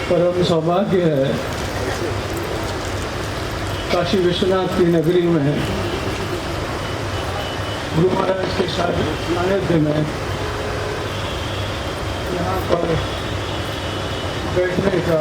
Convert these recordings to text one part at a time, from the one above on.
परम सौभाग्य है काशी विश्वनाथ की नगरी में गुरु महाराज के सानिध्य में यहाँ पर बैठने का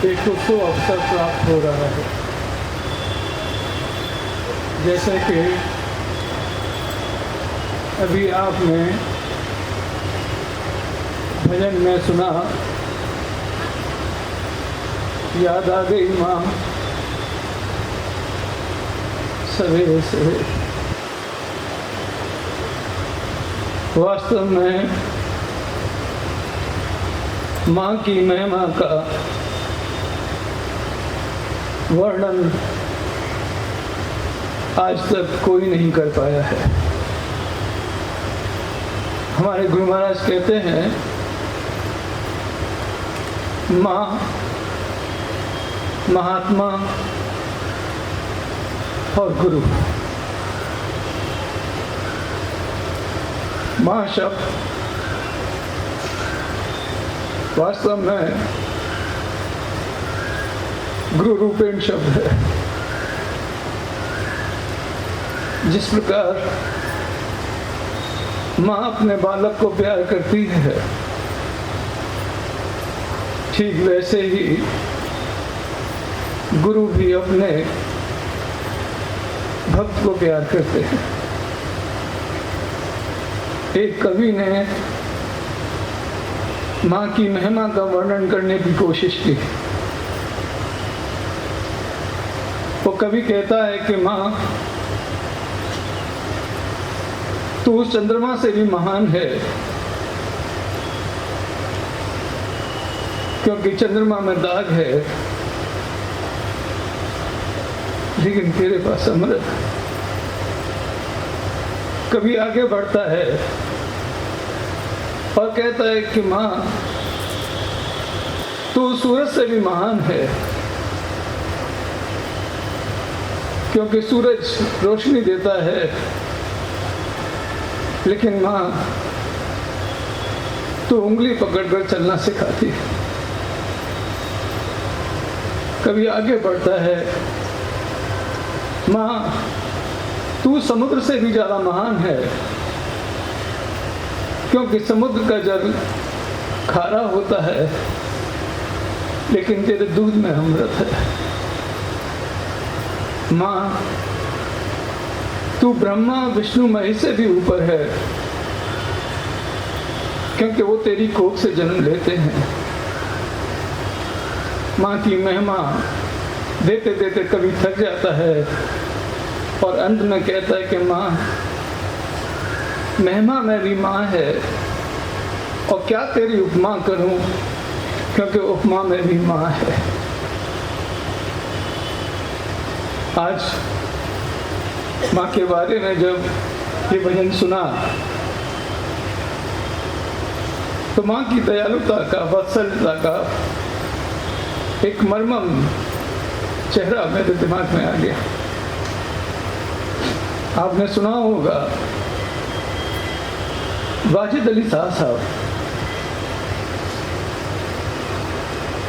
एक तो अवसर प्राप्त हो रहा है। जैसे कि अभी आपने भजन में सुना, याद आ गई माँ सवेरे से। वास्तव में माँ की महिमा का वर्णन आज तक कोई नहीं कर पाया है। हमारे गुरु महाराज कहते हैं माँ महात्मा और गुरु। माँ शब्द वास्तव में गुरु रूपेण शब्द है। जिस प्रकार माँ अपने बालक को प्यार करती है, ठीक वैसे ही गुरु भी अपने भक्त को प्यार करते हैं। एक कवि ने माँ की महिमा का वर्णन करने की कोशिश की। वो कवि कहता है कि माँ तू चंद्रमा से भी महान है, क्योंकि चंद्रमा में दाग है लेकिन तेरे पास अमृत। कभी आगे बढ़ता है और कहता है कि माँ तू सूरज से भी महान है, क्योंकि सूरज रोशनी देता है, लेकिन माँ तू उंगली पकड़कर चलना सिखाती है। कभी आगे बढ़ता है, माँ तू समुद्र से भी ज्यादा महान है, क्योंकि समुद्र का जल खारा होता है लेकिन तेरे दूध में अमृत है। माँ तू ब्रह्मा विष्णु महेश से भी ऊपर है, क्योंकि वो तेरी कोख से जन्म लेते हैं। माँ की महिमा देते देते कभी थक जाता है और अंत में कहता है कि माँ महिमा मेरी माँ है और क्या तेरी उपमा करूं, क्योंकि उपमा मेरी माँ है। आज माँ के बारे में जब ये भजन सुना तो माँ की दयालुता का, वात्सल्यता का एक मर्मम चेहरा मेरे दिमाग में आ गया। आपने सुना होगा वाजिद अली शाह साहब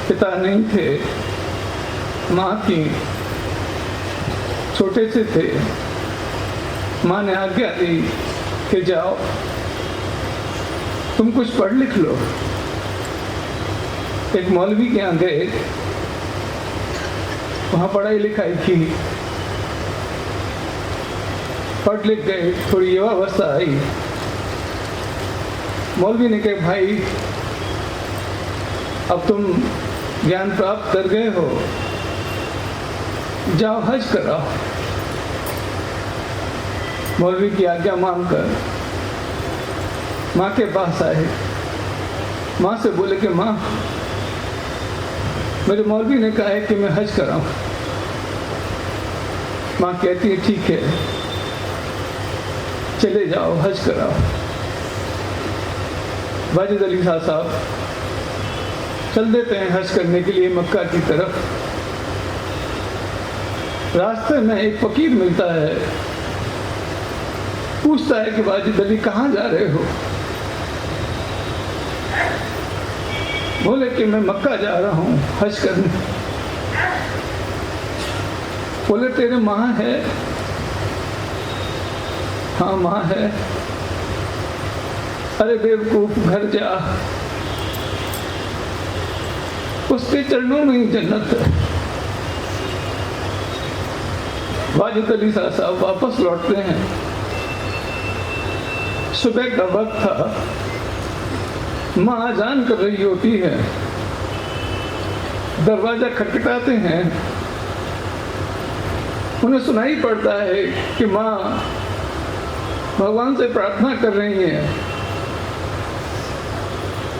पिता नहीं थे, माँ की छोटे से थे। माँ ने आज्ञा दी कि जाओ तुम कुछ पढ़ लिख लो। एक मौलवी के यहाँ गए, वहाँ पढ़ाई लिखाई की, पढ़ लिख गए। थोड़ी युवावस्था आई, मौलवी ने कहा भाई अब तुम ज्ञान प्राप्त कर गए हो, जाओ हज कराओ। मौलवी की आज्ञा मानकर माँ के पास आए। माँ से बोले कि माँ मेरे मौलवी ने कहा है कि मैं हज कराऊं। माँ कहती है ठीक है चले जाओ हज कराओ। वाजिद अली शाह साहब चल देते हैं हज करने के लिए मक्का की तरफ। रास्ते में एक फकीर मिलता है, पूछता है कि वाजिद अली कहाँ जा रहे हो। बोले कि मैं मक्का जा रहा हूँ हज करने। बोले तेरे माँ है? हाँ माँ है। अरे बेवकूफ, घर जा, उसके चरणों में ही जन्नत है। वाजिद अली साहब वापस लौटते हैं। सुबह का वक्त था, माँ अजान कर रही होती है। दरवाजा खटखटाते हैं, उन्हें सुनाई पड़ता है कि माँ भगवान से प्रार्थना कर रही हैं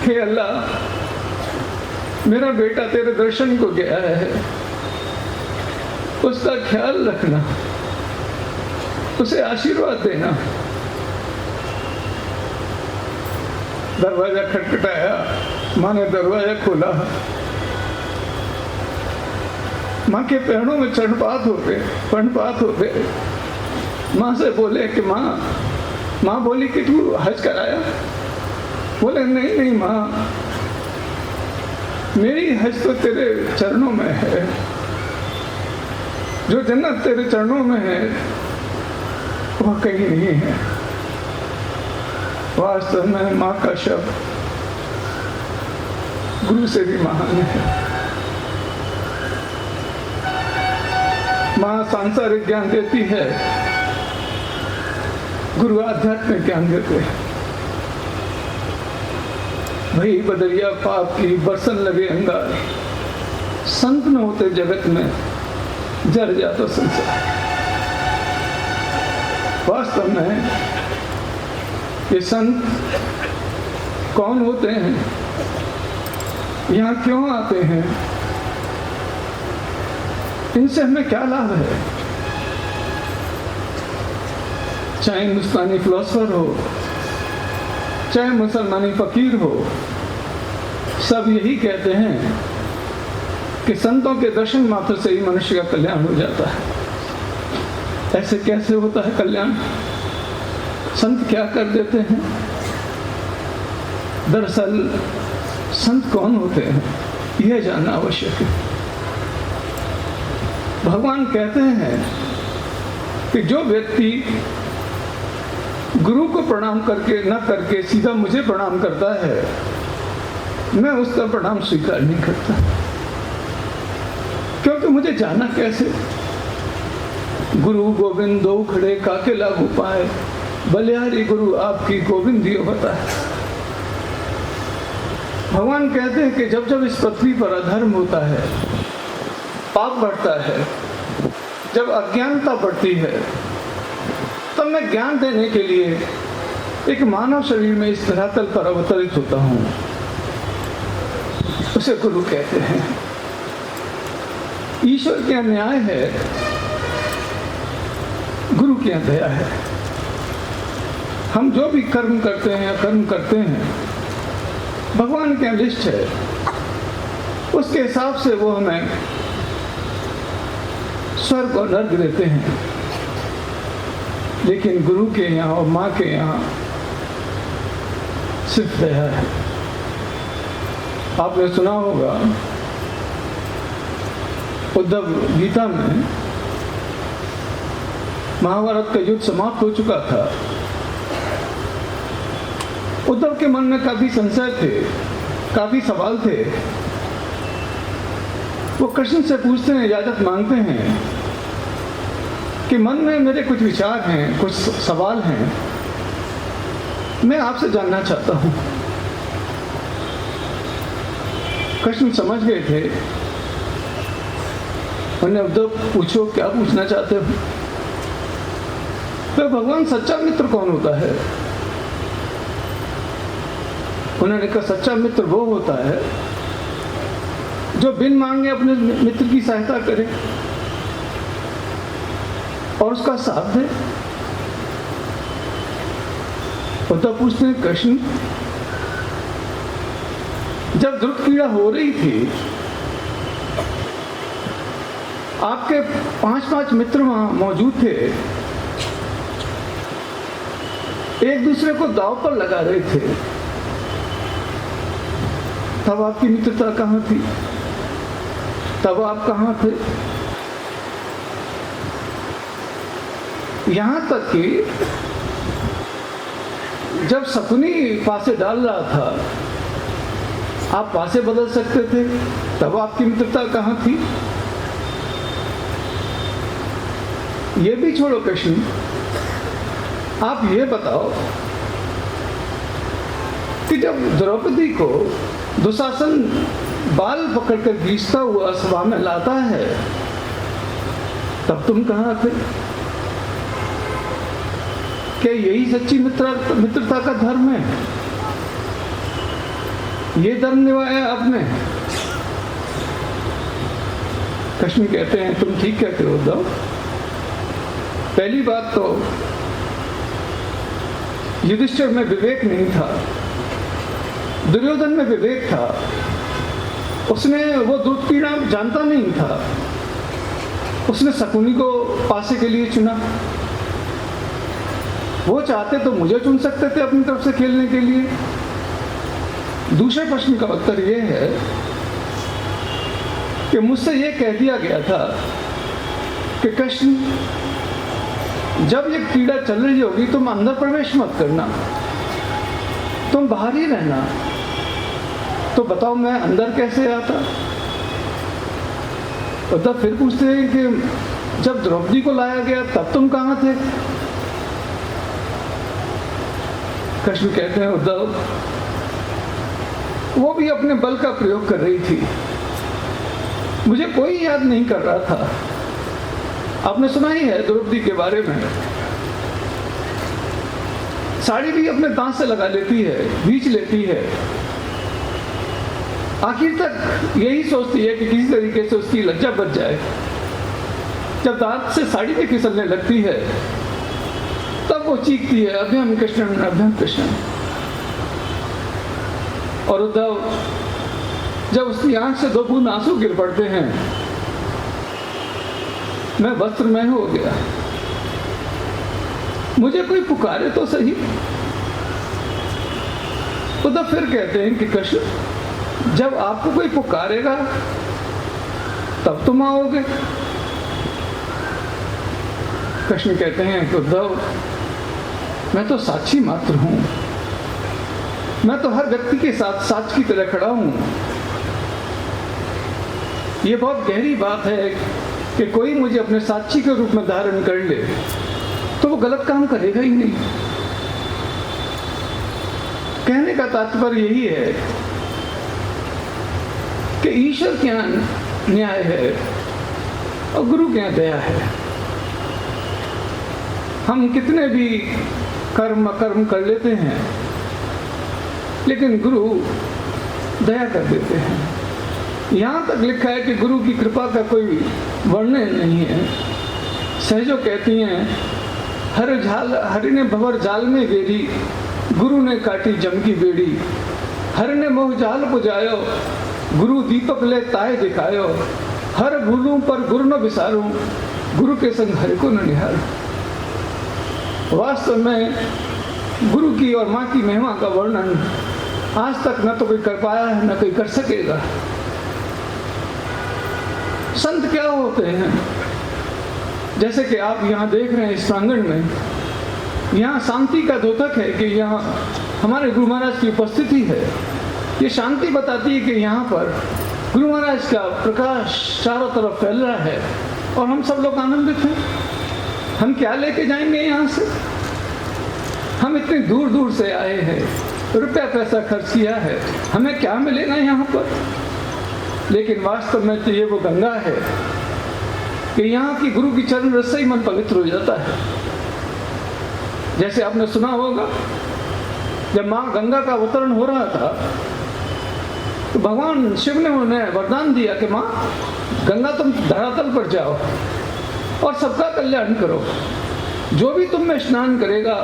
कि अल्लाह, मेरा बेटा तेरे दर्शन को गया है, उसका ख्याल रखना, उसे आशीर्वाद देना। दरवाजा खटखटाया, माँ ने दरवाजा खोला। माँ के पैरों में चरणपात हो गए। माँ से बोले कि माँ बोली कि तू हज कराया? बोले नहीं माँ, मेरी हज तो तेरे चरणों में है। जो जन्नत तेरे चरणों में है वह कहीं नहीं है। वास्तव में माँ का शब्द गुरु से भी महान है। माँ सांसारिक ज्ञान देती है, गुरु आध्यात्मिक ज्ञान देते हैं। भई बदरिया पाप की बरसन लगे अंगार, संत न होते जगत में जर जाता संसार। वास्तव में ये संत कौन होते हैं, यहाँ क्यों आते हैं, इनसे हमें क्या लाभ है? चाहे हिंदुस्तानी फिलोसफर हो, चाहे मुसलमानी फकीर हो, सब यही कहते हैं कि संतों के दर्शन मात्र से ही मनुष्य का कल्याण हो जाता है। ऐसे कैसे होता है कल्याण? संत क्या कर देते हैं? दरअसल संत कौन होते हैं यह जानना आवश्यक है। भगवान कहते हैं कि जो व्यक्ति गुरु को प्रणाम करके न करके सीधा मुझे प्रणाम करता है, मैं उसका प्रणाम स्वीकार नहीं करता, क्योंकि मुझे जाना कैसे? गुरु गोविंद दो खड़े काके लागू पाए, बलिहारी गुरु आपकी गोविंद दियो बताए। भगवान कहते हैं कि जब जब इस पृथ्वी पर अधर्म होता है, पाप बढ़ता है, जब अज्ञानता बढ़ती है, तब मैं ज्ञान देने के लिए एक मानव शरीर में इस धरातल पर अवतरित होता हूँ। उसे गुरु कहते हैं। ईश्वर क्या न्याय है, गुरु क्या दया है। हम जो भी कर्म करते हैं, कर्म करते हैं, भगवान क्या लिस्ट है, उसके हिसाब से वो हमें स्वर्ग और नर्क देते हैं। लेकिन गुरु के यहाँ और माँ के यहाँ सिर्फ दया है। आपने सुना होगा उद्धव गीता में महाभारत का युद्ध समाप्त हो चुका था। उद्धव के मन में काफी संशय थे, काफी सवाल थे। वो कृष्ण से पूछते हैं, इजाजत मांगते हैं कि मन में मेरे कुछ विचार हैं, कुछ सवाल हैं, मैं आपसे जानना चाहता हूं। कृष्ण समझ गए थे। उन्हें उद्धव पूछो, क्या पूछना चाहते हो? तो भगवान सच्चा मित्र कौन होता है? उन्होंने कहा सच्चा मित्र वो होता है जो बिन मांगे अपने मित्र की सहायता करे और उसका साथ दे। उद्धव पूछते हैं, कृष्ण जब ध्रुव पीड़ा हो रही थी, आपके 5 मित्र वहां मौजूद थे, एक दूसरे को दांव पर लगा रहे थे। तब आपकी मित्रता कहाँ थी? तब आप कहाँ थे? यहाँ तक कि जब शकुनी पासे डाल रहा था, आप पासे बदल सकते थे, तब आपकी मित्रता कहाँ थी? ये भी छोड़ो कृष्ण, आप ये बताओ कि जब द्रौपदी को दुशासन बाल पकड़कर घींचता हुआ सभा में लाता है, तब तुम कहाँ थे? क्या यही सच्ची मित्रता का धर्म है? ये धर्म निभाया आपने? कृष्ण कहते हैं तुम ठीक कहते हो उद्धव। पहली बात तो युधिष्ठिर में विवेक नहीं था, दुर्योधन में विवेक था। उसने वो दूध पीना जानता नहीं था, उसने शकुनी को पासे के लिए चुना। वो चाहते तो मुझे चुन सकते थे अपनी तरफ से खेलने के लिए। दूसरे प्रश्न का उत्तर ये है कि मुझसे ये कह दिया गया था कि कृष्ण, जब ये कीड़ा चल रही होगी तुम अंदर प्रवेश मत करना, तुम बाहर ही रहना। तो बताओ मैं अंदर कैसे आता? तब फिर पूछते हैं कि जब द्रौपदी को लाया गया तब तुम कहाँ थे? कृष्ण कहते हैं उद्धव, वो भी अपने बल का प्रयोग कर रही थी, मुझे कोई याद नहीं कर रहा था। आपने सुना ही है द्रौपदी के बारे में, साड़ी भी अपने दांत से लगा लेती है, बीच लेती है, आखिर तक यही सोचती है कि किसी तरीके से उसकी लज्जा बच जाए। जब दांत से साड़ी भी फिसलने लगती है तब वो चीखती है, अभ्यम कृष्ण अभ्यम कृष्ण। और उद्धव, जब उसकी आंख से 2 बूंद आंसू गिर पड़ते हैं, मैं वस्त्रमय हो गया। मुझे कोई पुकारे तो सही। उद्धव फिर कहते हैं कि कृष्ण, जब आपको कोई पुकारेगा तब तुम आओगे। कृष्ण कहते हैं कि उद्धव, मैं तो साक्षी मात्र हूं, मैं तो हर व्यक्ति के साथ साक्ष की तरह खड़ा हूं। यह बहुत गहरी बात है कि कोई मुझे अपने साक्षी के रूप में धारण कर ले तो वो गलत काम करेगा ही नहीं। कहने का तात्पर्य यही है कि ईश्वर के यहाँ न्याय है और गुरु के यहाँ दया है। हम कितने भी कर्म अकर्म कर लेते हैं, लेकिन गुरु दया कर देते हैं। यहाँ तक लिखा है कि गुरु की कृपा का कोई वर्णन नहीं है। सहजो कहती हैं, हरि ने भंवर जाल में गेरी, गुरु ने काटी जम की बेड़ी। हरि ने मोह जाल बुझायो, गुरु दीपक ले ताए दिखायो। हर भूलूं पर गुरु न विसारूं, गुरु के संग हरि को न निहारूं। वास्तव में गुरु की और माँ की महिमा का वर्णन आज तक न तो कोई कर पाया है, न कोई कर सकेगा। संत क्या होते हैं? जैसे कि आप यहाँ देख रहे हैं इस प्रांगण में, यहाँ शांति का द्योतक है कि यहाँ हमारे गुरु महाराज की उपस्थिति है। ये शांति बताती है कि यहाँ पर गुरु महाराज का प्रकाश चारों तरफ फैल रहा है और हम सब लोग आनंदित हैं। हम क्या लेके जाएंगे यहाँ से? हम इतनी दूर दूर से आए हैं, रुपया पैसा खर्च किया है, हमें क्या मिलेगा यहाँ पर? लेकिन वास्तव में तो ये वो गंगा है कि यहाँ की गुरु की चरण रस से ही मन पवित्र हो जाता है। जैसे आपने सुना होगा, जब माँ गंगा का अवतरण हो रहा था तो भगवान शिव ने उन्हें वरदान दिया कि माँ गंगा तुम धरातल पर जाओ और सबका कल्याण करो। जो भी तुम में स्नान करेगा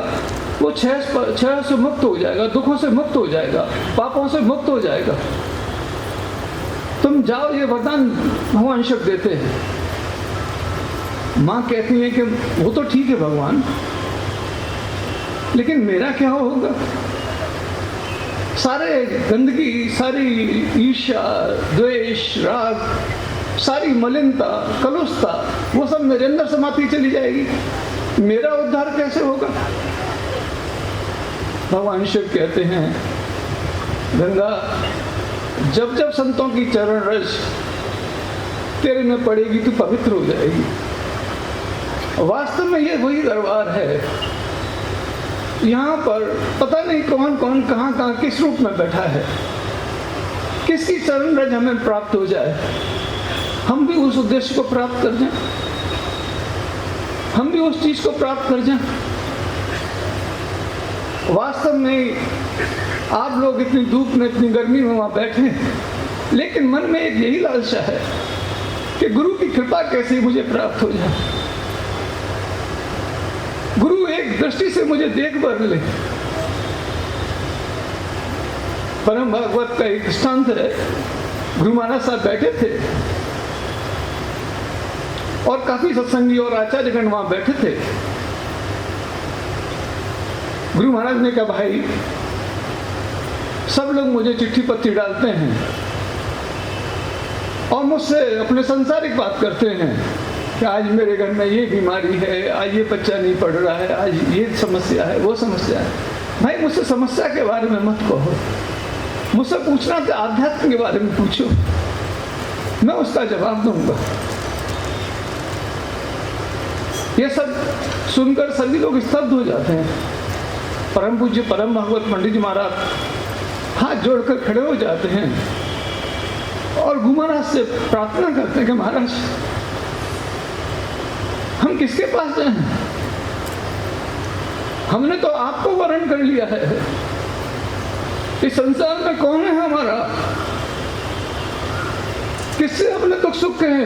वो क्षय से मुक्त हो जाएगा, दुखों से मुक्त हो जाएगा, पापों से मुक्त हो जाएगा। तुम जाओ, ये वरदान भगवान शिव देते हैं। माँ कहती है कि वो तो ठीक है भगवान, लेकिन मेरा क्या होगा? सारे गंदगी, सारी ईर्ष्या, द्वेष, राग, सारी मलिनता, कलुषता, वो सब मेरे अंदर समाती चली जाएगी। मेरा उद्धार कैसे होगा? भगवान शिव कहते हैं, गंगा, जब जब संतों की चरण रज तेरे में पड़ेगी तू पवित्र हो जाएगी। वास्तव में ये वही दरबार है। यहाँ पर पता नहीं कौन कौन कहाँ कहाँ किस रूप में बैठा है। किसकी चरण रज हमें प्राप्त हो जाए, हम भी उस उद्देश्य को प्राप्त कर जाएं, हम भी उस चीज को प्राप्त कर जाएं। वास्तव में आप लोग इतनी धूप में, इतनी गर्मी में वहां बैठे, लेकिन मन में एक यही लालसा है कि गुरु की कृपा कैसे मुझे प्राप्त हो जाए, गुरु एक दृष्टि से मुझे देख भर ले। परम भागवत का एक दृष्टांत है। गुरु महाराज साहब बैठे थे और काफी सत्संगी और आचार्यगण वहां बैठे थे। गुरु महाराज ने कहा, भाई सब लोग मुझे चिट्ठी पत्री डालते हैं और मुझसे अपने सांसारिक बात करते हैं कि आज मेरे घर में ये बीमारी है, आज ये बच्चा नहीं पढ़ रहा है, आज ये समस्या है, वो समस्या है। भाई मुझसे समस्या के बारे में मत कहो, मुझसे पूछना तो आध्यात्म के बारे में पूछो, मैं उसका जवाब दूंगा। ये सब सुनकर सभी लोग स्तब्ध हो जाते हैं। परम पूज्य परम भागवत पंडित जी महाराज हाथ जोड़कर खड़े हो जाते हैं और गुरु महाराज से प्रार्थना करते हैं कि महाराज हम किसके पास जाएं? हमने तो आपको वरण कर लिया है। इस संसार में कौन है हमारा? किससे अपने दुख सुख कहे?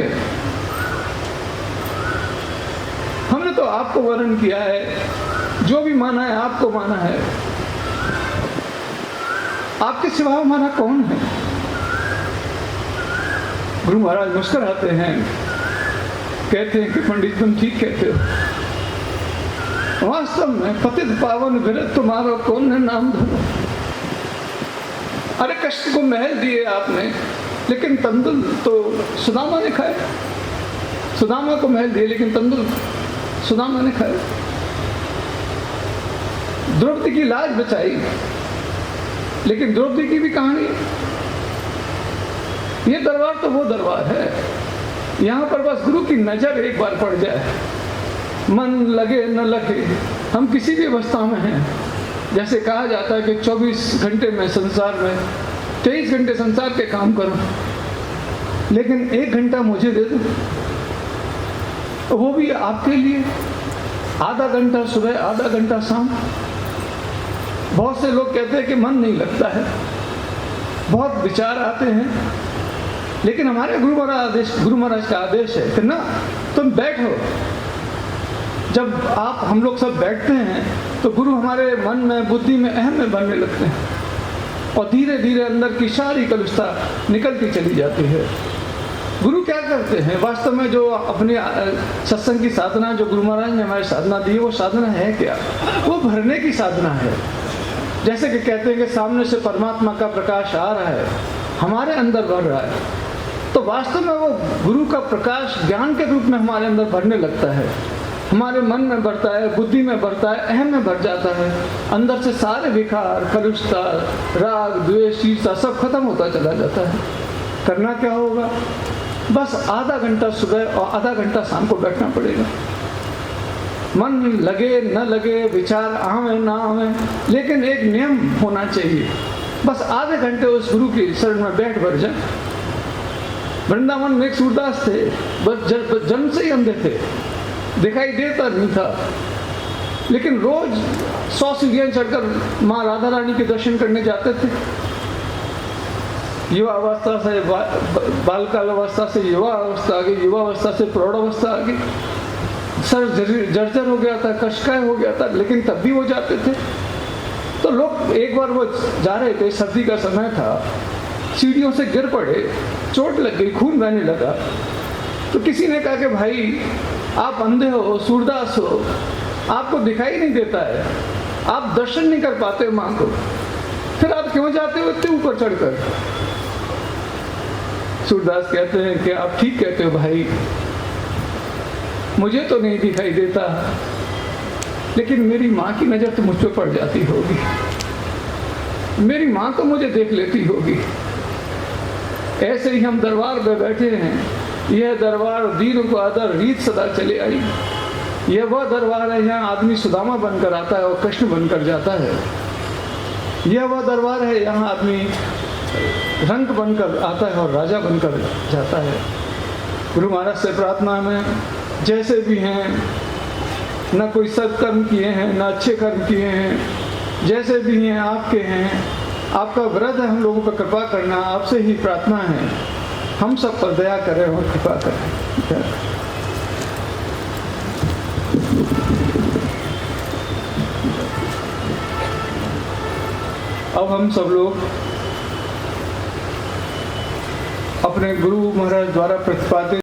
हमने तो आपको वरण किया है, जो भी माना है आपको माना है। आपके सिवा हमारा कौन है? गुरु महाराज मुस्कुराते हैं, कहते हैं कि पंडित तुम ठीक कहते हो। वास्तव में पतित पावन विरत तुम्हारा कौन है नाम धरो। अरे कष्ट को महल दिए आपने, लेकिन तंदुल तो सुदामा ने खाए। सुदामा को महल दिए, लेकिन तंदुल सुदामा ने खाए। द्रौपदी की लाज बचाई, लेकिन द्रौपदी की भी कहानी। ये दरबार तो वो दरबार है, यहाँ पर बस गुरु की नजर एक बार पड़ जाए, मन लगे न लगे, हम किसी भी अवस्था में हैं। जैसे कहा जाता है कि 24 घंटे में संसार में 23 घंटे संसार के काम करो, लेकिन 1 घंटा मुझे दे दो, वो भी आपके लिए। आधा घंटा सुबह, आधा घंटा शाम। बहुत से लोग कहते हैं कि मन नहीं लगता है, बहुत विचार आते हैं, लेकिन हमारे गुरु महाराज का आदेश है कि ना, तुम बैठो। जब हम लोग सब बैठते हैं तो गुरु हमारे मन में, बुद्धि में, अहम में बनने लगते हैं और धीरे धीरे अंदर की सारी कलुषता निकलती चली जाती है। गुरु क्या करते हैं? वास्तव में जो अपनी सत्संग की साधना जो गुरु महाराज ने हमारी साधना दी, वो साधना है क्या? वो भरने की साधना है। जैसे कि कहते हैं कि सामने से परमात्मा का प्रकाश आ रहा है, हमारे अंदर भर रहा है, तो वास्तव में वो गुरु का प्रकाश ज्ञान के रूप में हमारे अंदर भरने लगता है। हमारे मन में बढ़ता है, बुद्धि में बढ़ता है, अहम में बढ़ जाता है। अंदर से सारे विकार, कलुषता, राग, द्वेष, ईर्ष्या सब खत्म होता चला जाता है। करना क्या होगा? बस आधा घंटा सुबह और आधा घंटा शाम को बैठना पड़ेगा। मन लगे न लगे, विचार आवे ना आवे, लेकिन एक नियम होना चाहिए। बस आधे घंटे उस गुरु की शरण में बैठ भर जाए। वृंदावन में एक सूरदास थे, बस जन्म से ही अंधे थे, दिखाई देता नहीं था, लेकिन रोज 100 सीढ़ियां चढ़कर माँ राधा रानी के दर्शन करने जाते थे। युवा अवस्था से बालकाल अवस्था से युवा अवस्था आ गई, युवा अवस्था से प्रौढ़ अवस्था आ गई। सर जर्जर हो गया था, कशकाय हो गया था, लेकिन तब भी वो जाते थे। तो लोग, एक बार वो जा रहे थे, सर्दी का समय था, सीढ़ियों से गिर पड़े, चोट लग गई, खून बहने लगा। तो किसी ने कहा कि भाई आप अंधे हो, सूरदास हो, आपको दिखाई नहीं देता है, आप दर्शन नहीं कर पाते माँ को। फिर आप क्यों जाते हो इतने ऊपर चढ़कर? सूरदास कहते हैं कि आप ठीक कहते हो भाई, मुझे तो नहीं दिखाई देता, लेकिन मेरी माँ की नजर तो मुझ पर पड़ जाती होगी, मेरी माँ तो मुझे देख लेती होगी। ऐसे ही हम दरबार में बैठे हैं, यह दरबार दीन को आदर रीत सदा चले आई। यह वह दरबार है यहाँ आदमी सुदामा बनकर आता है और कृष्ण बनकर जाता है। यह वह दरबार है यहाँ आदमी रंग बनकर आता है और राजा बनकर जाता है। गुरु महाराज से प्रार्थना में जैसे भी हैं, न कोई सत्कर्म किए हैं, न अच्छे कर्म किए हैं, जैसे भी हैं आपके हैं, आपका व्रत है हम लोगों पर कृपा करना, आपसे ही प्रार्थना है, हम सब पर दया करें और कृपा करें। अब हम सब लोग अपने गुरु महाराज द्वारा प्रतिपादित